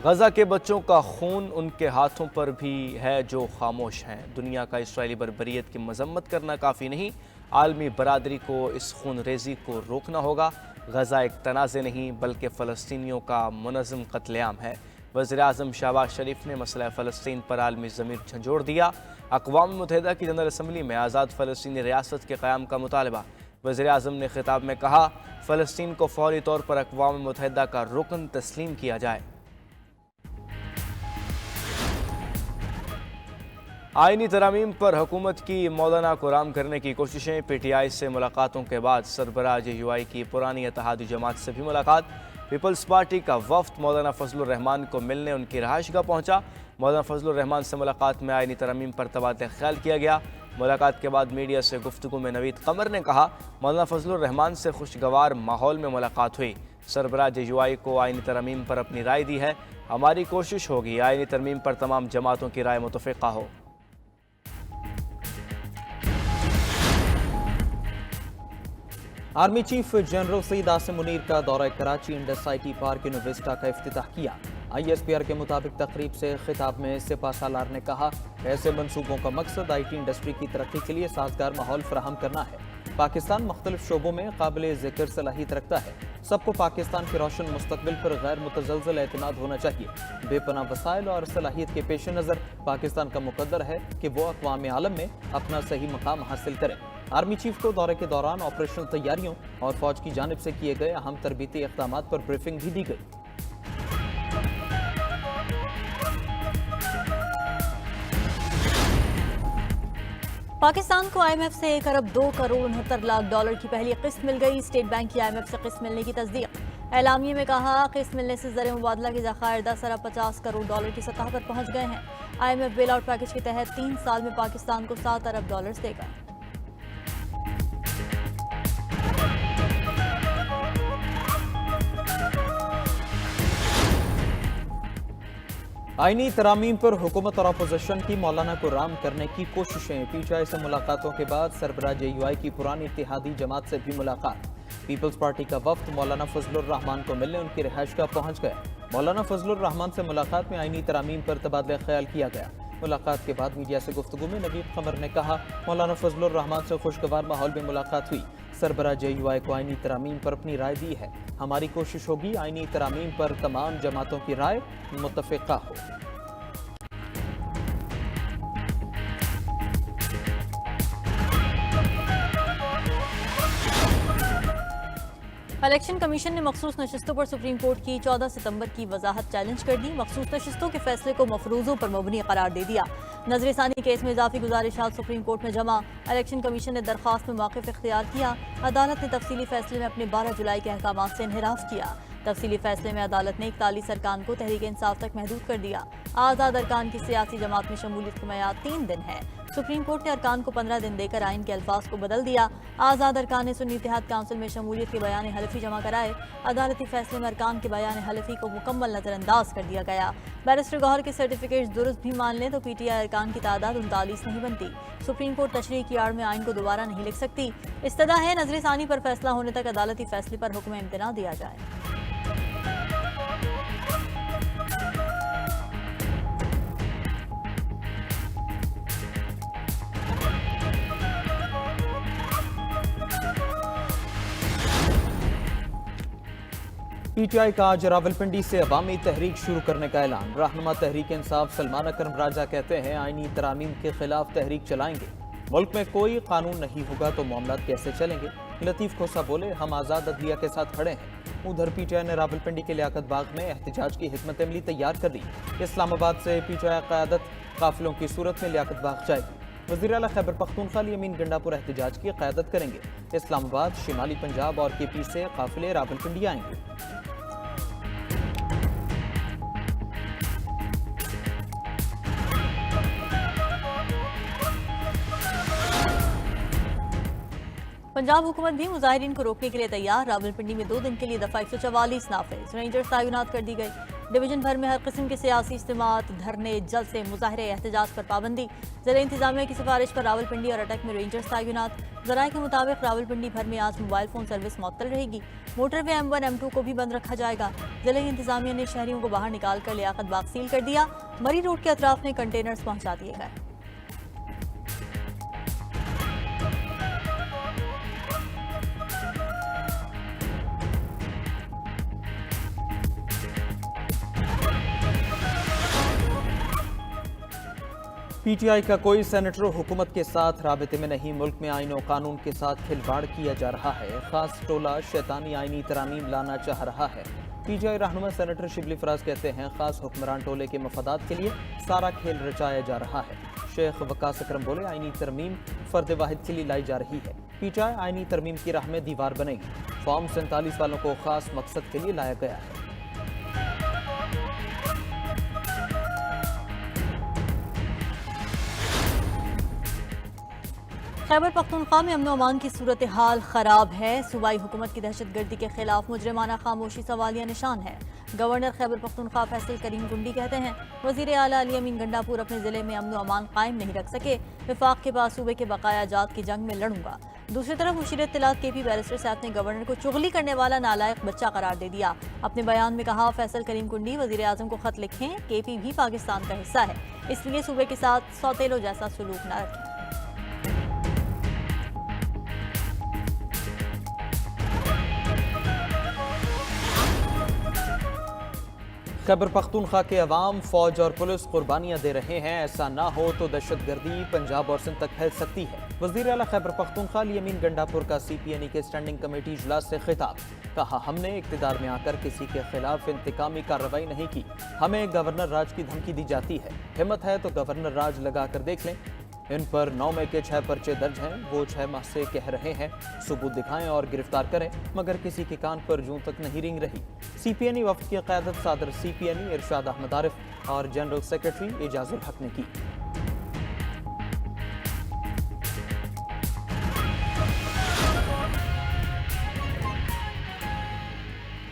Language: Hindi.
गजा के बच्चों का खून उनके हाथों पर भी है जो खामोश हैं। दुनिया का इसराइली बर्बरियत की मजम्मत करना काफ़ी नहीं, आलमी बरादरी को इस खून रेजी को रोकना होगा। गजा एक तनाज़े नहीं बल्कि फ़लस्तीनियों का मुनज़्ज़म कत्लेआम है। वज़ीर-ए-आज़म शहबाज शरीफ ने मसला फ़लस्तीन पर आलमी ज़मीर झंझोड़ दिया। अक़वाम मुत्तहिदा की जनरल असम्बली में आज़ाद फ़लस्तीनी रियासत के क़याम का मुतालबा। वज़ीर-ए-आज़म ने खिताब में कहा, फ़लस्तीन को फ़ौरी तौर पर अक़वाम मुत्तहिदा का रुकन तस्लीम किया जाए। आईनी तरामीम पर हुकूमत की मौलाना को राम करने की कोशिशें। PTI से मुलाकातों के बाद सरबराह JUI की पुरानी इत्तेहादी जमात से भी मुलाकात। पीपल्स पार्टी का वफ्द मौलाना फजलुर रहमान को मिलने उनकी रहायशगाह पहुंचा। मौलाना फजलुर रहमान से मुलाकात में आईनी तरामीम पर तबादला ख्याल किया गया। मुलाकात के बाद मीडिया से गुफ्तगू में नवीद कमर ने कहा, मौलाना फजलुर रहमान से खुशगवार माहौल में मुलाकात हुई। सरबराह JUI को आईनी तरामीम पर अपनी राय दी है। हमारी कोशिश होगी आईनी तरमीम पर तमाम जमातों की राय मुतफ़िक़ा हो। Army chief general Saeed Asim Munir का दौरा Karachi Indus IT park Univista का इफ्तिताह किया। ISPR के मुताबिक तकरीब से खिताब में सिपा सालार ने कहा, ऐसे मंसूबों का मकसद IT इंडस्ट्री की तरक्की के लिए साजगार माहौल फराहम करना है। पाकिस्तान मुख्तलिफ शोबों में काबिल ज़िक्र सलाहियत रखता है। सबको पाकिस्तान के रोशन मुस्तकबिल पर गैर मुतज़लज़ल एतमाद होना चाहिए। बेपनाह वसाइल और सलाहियत के पेश नज़र पाकिस्तान का मुकद्दर है कि वो अक़वाम आलम में अपना सही मकाम हासिल करे। आर्मी चीफ को दौरे के दौरान ऑपरेशनल तैयारियों और फौज की जानिब से किए गए अहम तरबीती इक़दाम पर ब्रीफिंग भी दी गई। पाकिस्तान को IMF से $1 अरब 2 करोड़ 69 लाख डॉलर की पहली किस्त मिल गई। स्टेट बैंक की IMF से किस्त मिलने की तस्दीक। एलामिये में कहा, किस्त मिलने से ज़र मुबादला के ज़खायर 10 अरब 50 करोड़ डॉलर की सतह पर पहुंच गए हैं। IMF बेल आउट पैकेज के तहत 3 साल में पाकिस्तान को 7 अरब डॉलर देगा। आईनी तरामीम पर हुकूमत और अपोजिशन की मौलाना को राम करने की कोशिशें। PTI से मुलाकातों के बाद सरबराह JUI की पुरानी इत्तेहादी जमात से भी मुलाकात। पीपल्स पार्टी का वफ्द मौलाना फजलुर रहमान को मिलने उनकी रिहाइशगाह पहुंच गया। मौलाना फजलुर रहमान से मुलाकात में आईनी तरामीम पर तबादला ख्याल किया गया। मुलाकात के बाद मीडिया से गुफ्तगू में नवीद कमर ने कहा, मौलाना फजलुर रहमान से खुशगवार माहौल में मुलाकात हुई। सरबराह JUI को आईनी तरामीम पर अपनी राय दी है। हमारी कोशिश होगी आईनी तरामीम पर तमाम जमातों की राय मुतफ़िक़ा हो। इलेक्शन कमीशन ने मखसूस नशिस्तों पर सुप्रीम कोर्ट की 14 सितंबर की वजाहत चैलेंज कर दी। मखसूस नशिस्तों के फैसले को मफरूजों पर मबनी करार दे दिया। नजरसानी केस में इजाफी गुजारिशात सुप्रीम कोर्ट में जमा। इलेक्शन कमीशन ने दरख्वास्त में मौक़िफ़ इख्तियार किया। अदालत ने तफसीली फैसले में अपने 12 जुलाई के अहकाम से इन्हिराफ किया। तफसीली फैसले में अदालत ने 41 अरकान को तहरीक इंसाफ तक महदूद कर दिया। आज़ाद अरकान की सियासी जमात में शमूलियत की मियाद 3 दिन है। सुप्रीम कोर्ट ने अरकान को 15 दिन देकर आइन के अल्फाज को बदल दिया। आज़ाद अरकान ने सुन्नी इत्तेहाद काउंसिल में शमूलियत के बयान हलफी जमा कराए। अदालती फैसले में अरकान के बयान हलफी को मुकम्मल नजरअंदाज कर दिया गया। बैरिस्टर गौहर के सर्टिफिकेट दुरुस्त भी मान लें तो PTI अरकान की तादाद 39 नहीं बनती। सुप्रीम कोर्ट तशरीह की आड़ में आइन को दोबारा नहीं लिख सकती। इस्तदा है नजरसानी पर फैसला होने तक अदालती फैसले पर हुक्म इम्तना दिया जाए। PTI का आज रावलपिंडी से अवामी तहरीक शुरू करने का ऐलान। रहनुमा तहरीक इंसाफ सलमान अकरम राजा कहते हैं, आईनी तरामीम के खिलाफ तहरीक चलाएंगे। मुल्क में कोई कानून नहीं होगा तो मामला कैसे चलेंगे। लतीफ खोसा बोले, हम आज़ाद अदलिया के साथ खड़े हैं। उधर PTI ने रावलपिंडी के लियाकत बाग में एहतजाज की हिकमत अमली तैयार कर ली। इस्लामाबाद से PTI क़यादत काफिलों की सूरत में लियाकत बाग जाएगी। वज़ीर आला खैबर पख्तूनख्वा अमीन गंडापुर एहतजाज की क़यादत करेंगे। इस्लामाबाद, शिमाली पंजाब और KP से काफिले रावलपिंडी आएंगे। पंजाब हुकूमत भी मुजाहिरीन को रोकने के लिए तैयार। रावलपिंडी में 2 दिन के लिए दफा 144 नाफिज रेंजर्स तैनात कर दी गई। डिवीजन भर में हर किस्म के सियासी इज्तिमात, धरने, जलसे, मुजाहरे, एहतजाज पर पाबंदी। जिला इंतजामिया की सिफारिश पर रावलपिंडी और अटक में रेंजर्स तैनात। जराये के मुताबिक रावलपिंडी भर में आज मोबाइल फोन सर्विस मुअत्तल रहेगी। मोटरवे M1 M2 को भी बंद रखा जाएगा। जिला इंतजामिया ने शहरियों को बाहर निकालकर लियाकत बाग सील कर दिया। मरी रोड के अतराफ में कंटेनर्स पहुंचा दिए गए। पीटीआई का कोई सेनेटर हुकूमत के साथ राबते में नहीं, मुल्क में आईन और कानून के साथ खिलवाड़ किया जा रहा है। खास टोला शैतानी आईनी तरामीम लाना चाह रहा है। पीटीआई रहनुमा सेनेटर शिबली फराज कहते हैं, खास हुक्मरान टोले के मफादात के लिए सारा खेल रचाया जा रहा है। शेख वकास अकरम बोले, आईनी तरमीम फर्द वाहिद के लिए लाई जा रही है। पीटीआई आईनी तरमीम की राह में दीवार बनेगी। फॉर्म 47 वालों को खास मकसद के लिए लाया गया है। खैबर पख्तूनख्वा में अमन अमान की सूरत हाल खराब है। सूबाई हुकूमत की दहशतगर्दी के खिलाफ मुजरिमाना खामोशी सवालिया निशान है। गवर्नर खैबर पख्तूनख्वा फैसल करीम गुंडी कहते हैं, वजीर आला अली अमीन गंडापुर अपने जिले में अमन अमान कायम नहीं रख सके। विफाक के बाद सूबे के बकाया जात की जंग में लड़ूंगा। दूसरी तरफ मुशीर इत्तलात KP बैरिस्टर साहब ने गवर्नर को चुगली करने वाला नालायक बच्चा करार दे दिया। अपने बयान में कहा, फैसल करीम गुंडी वजीर आजम को खत लिखें, KP भी पाकिस्तान का हिस्सा है, इसलिए सूबे के साथ सौतेलों जैसा सलूक न रखें। खैबर पख्तूनख्वा के अवाम, फौज और पुलिस कुर्बानियां दे रहे हैं। ऐसा ना हो तो दहशतगर्दी पंजाब और सिंध तक फैल सकती है। वज़ीर आला खैबर पख्तूनख्वा अली अमीन गंडापुर का CPNE के स्टैंडिंग कमेटी इजलास से खिताब। कहा, हमने इक़्तिदार में आकर किसी के खिलाफ इंतकामी कार्रवाई नहीं की। हमें गवर्नर राज की धमकी दी जाती है। हिम्मत है तो गवर्नर राज लगा कर देख लें। इन पर 9 में के 6 पर्चे दर्ज हैं। वो 6 माह से कह रहे हैं, सबूत दिखाएं और गिरफ्तार करें, मगर किसी के कान पर जूं तक नहीं रिंग रही। CPNE वफ़द की क़यादत सदर CPNE इरशाद अहमद आरिफ और जनरल सेक्रेटरी एजाजुल हक ने की।